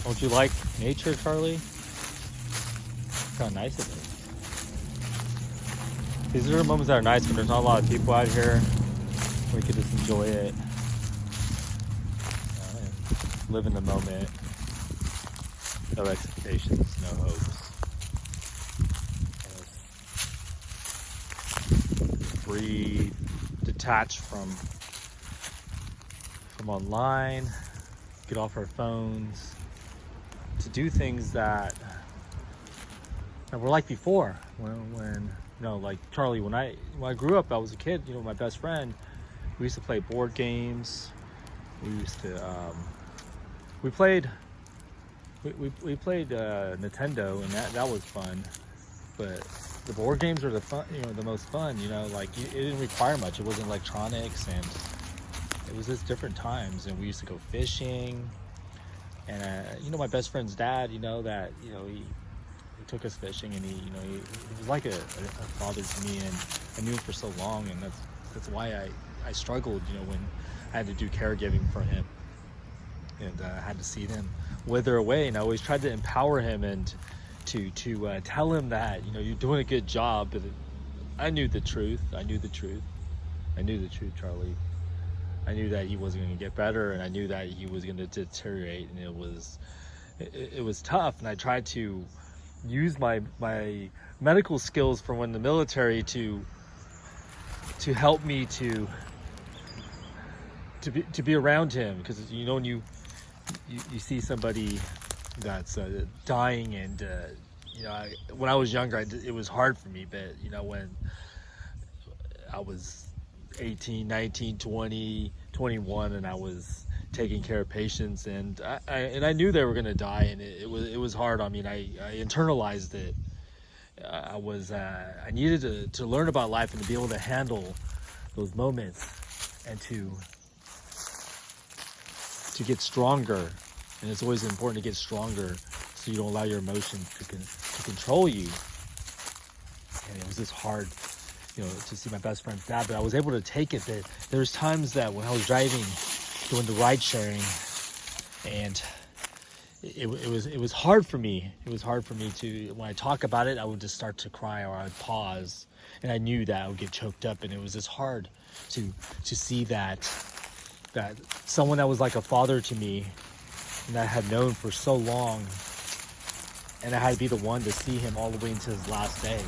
Don't you like nature, Charlie? Kind of nice it is. These are the moments that are nice when there's not a lot of people out here. We could just enjoy it and live in the moment. No expectations, no hopes. Just breathe, detach from online, get off our phones, to do things that were like before. When like Charlie, when I grew up, I was a kid. My best friend, we used to play board games. We used to we played Nintendo, and that was fun. But the board games were the most fun. Like it didn't require much. It wasn't electronics, and it was just different times. And we used to go fishing. And my best friend's dad, he took us fishing, and he was like a father to me, and I knew him for so long, and that's why I struggled, when I had to do caregiving for him, and I had to see them wither away. And I always tried to empower him and to tell him that you're doing a good job. But I knew the truth, Charlie. I knew that he wasn't going to get better, and I knew that he was going to deteriorate, and it was tough. And I tried to use my medical skills from when the military to help me to be around him, because when you see somebody that's dying, and when I was younger, it was hard for me. But when I was 18, 19, 20, 21, and I was taking care of patients, and I knew they were going to die, and it was hard. I mean, I internalized it. I needed to learn about life and to be able to handle those moments, and to get stronger. And it's always important to get stronger, so you don't allow your emotions to control you. And it was just hard, to see my best friend's dad, but I was able to take it. That there was times that when I was driving, doing the ride sharing, and it was hard for me. It was hard for me to, when I talk about it, I would just start to cry, or I would pause, and I knew that I would get choked up. And it was just hard to see that someone that was like a father to me, and that I had known for so long, and I had to be the one to see him all the way into his last day.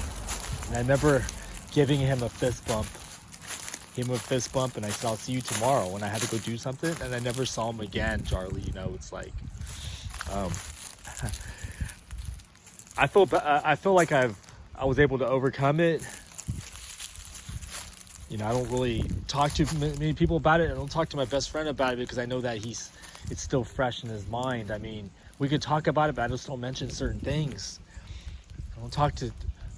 And I remember giving him a fist bump. And I said, I'll see you tomorrow. And I had to go do something, and I never saw him again, Charlie. It's like, I feel like I was able to overcome it. I don't really talk to many people about it. I don't talk to my best friend about it, because I know that it's still fresh in his mind. I mean, we could talk about it, but I just don't mention certain things. I don't talk to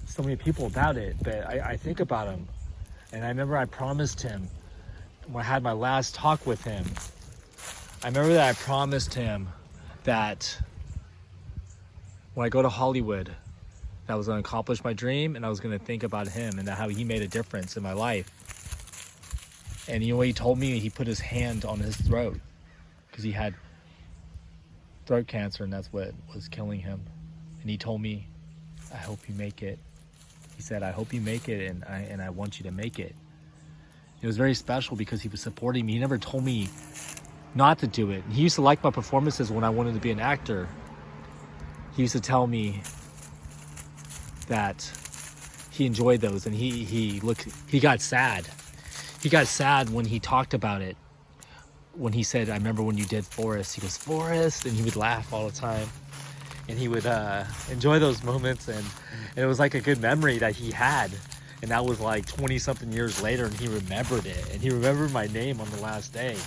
so many people about it, but I think about him. And I remember I promised him, when I had my last talk with him, I remember that I promised him that when I go to Hollywood, that I was going to accomplish my dream, and I was going to think about him and how he made a difference in my life. And what he told me? He put his hand on his throat, because he had throat cancer, and that's what was killing him. And he told me, I hope you make it. He said, I hope you make it, and I want you to make it. It was very special, because he was supporting me. He never told me not to do it. And he used to like my performances when I wanted to be an actor. He used to tell me that he enjoyed those, and he got sad. He got sad when he talked about it. When he said, I remember when you did Forrest. He goes, Forrest? And he would laugh all the time. And he would enjoy those moments, and it was like a good memory that he had. And that was like 20-something years later, and he remembered it. And he remembered my name on the last day.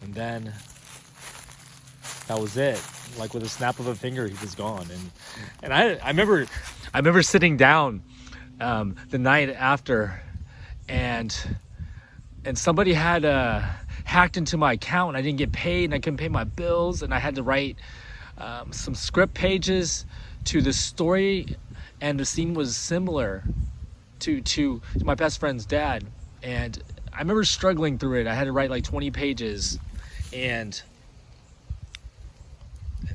And then that was it. Like with a snap of a finger, he was gone. And I remember sitting down the night after, and somebody had hacked into my account, and I didn't get paid, and I couldn't pay my bills, and I had to write some script pages to the story, and the scene was similar to my best friend's dad. And I remember struggling through it. I had to write like 20 pages, and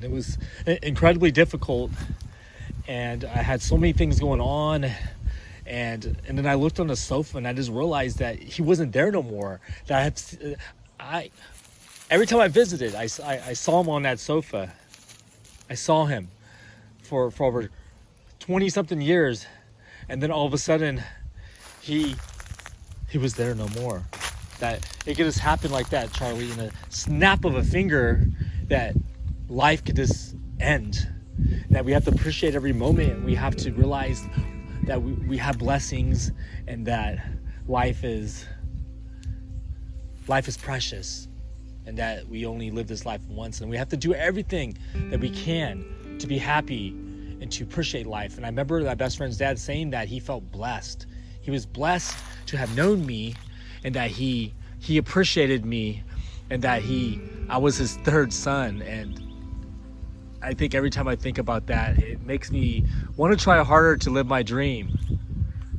and it was incredibly difficult. And I had so many things going on, and then I looked on the sofa and I just realized that he wasn't there no more. That I every time I visited, I saw him on that sofa. I saw him for over 20 something years, and then all of a sudden he was there no more. That it could just happen like that, Charlie, in a snap of a finger, that life could just end. That we have to appreciate every moment. We have to realize that we have blessings, and that life is precious, and that we only live this life once, and we have to do everything that we can to be happy and to appreciate life. And I remember my best friend's dad saying that he felt blessed. He was blessed to have known me, and that he appreciated me, and that I was his third son. And I think every time I think about that, it makes me want to try harder to live my dream,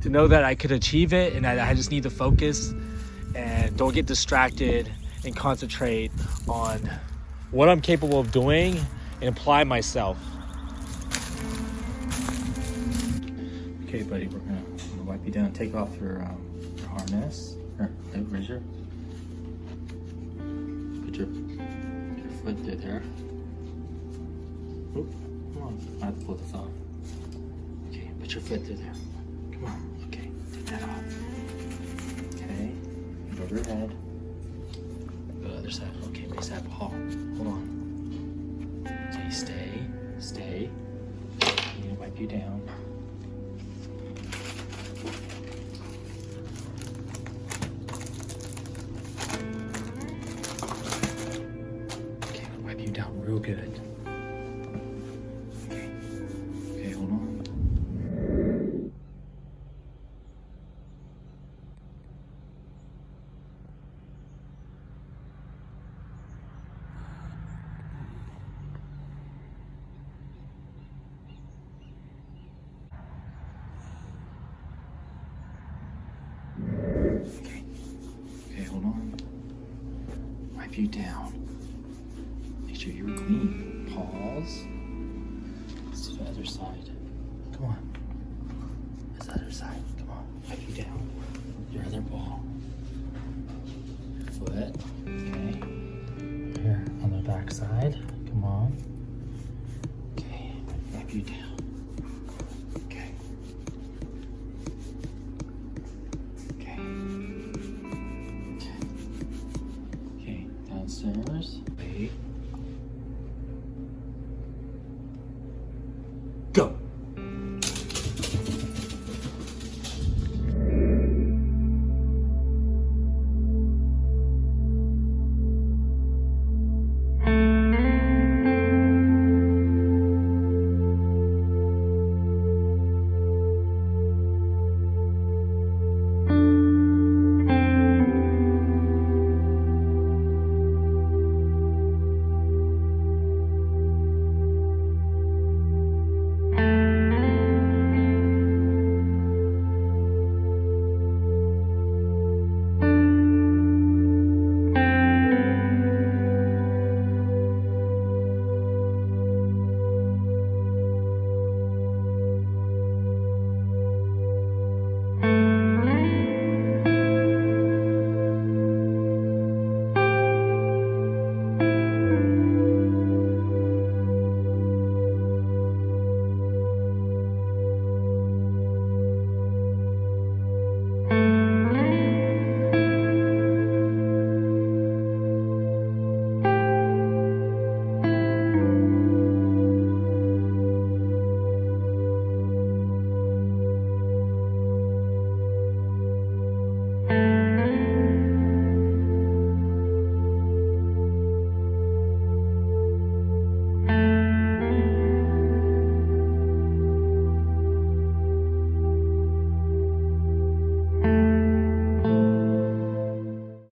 to know that I could achieve it, and I just need to focus and don't get distracted, and concentrate on what I'm capable of doing and apply myself. Okay, buddy, we're gonna wipe you down. Take off your harness. Where's your? Put your foot through there. Oop, come on. I have to pull this off. Okay, put your foot through there. Come on. Okay, take that off. Okay, over your head. Go to the other side. Okay, raise that ball. Hold on. Okay, stay. I'm gonna wipe you down. Okay, I'm gonna wipe you down real good. Okay, hold on. Okay, hold on. Wipe you down. Make sure you're clean. Pause. Let's do the other side. Come on. This other side. Come on. Wipe you down. Your other ball. Foot. Okay. Here on the back side. Come on. Okay. Wipe you down.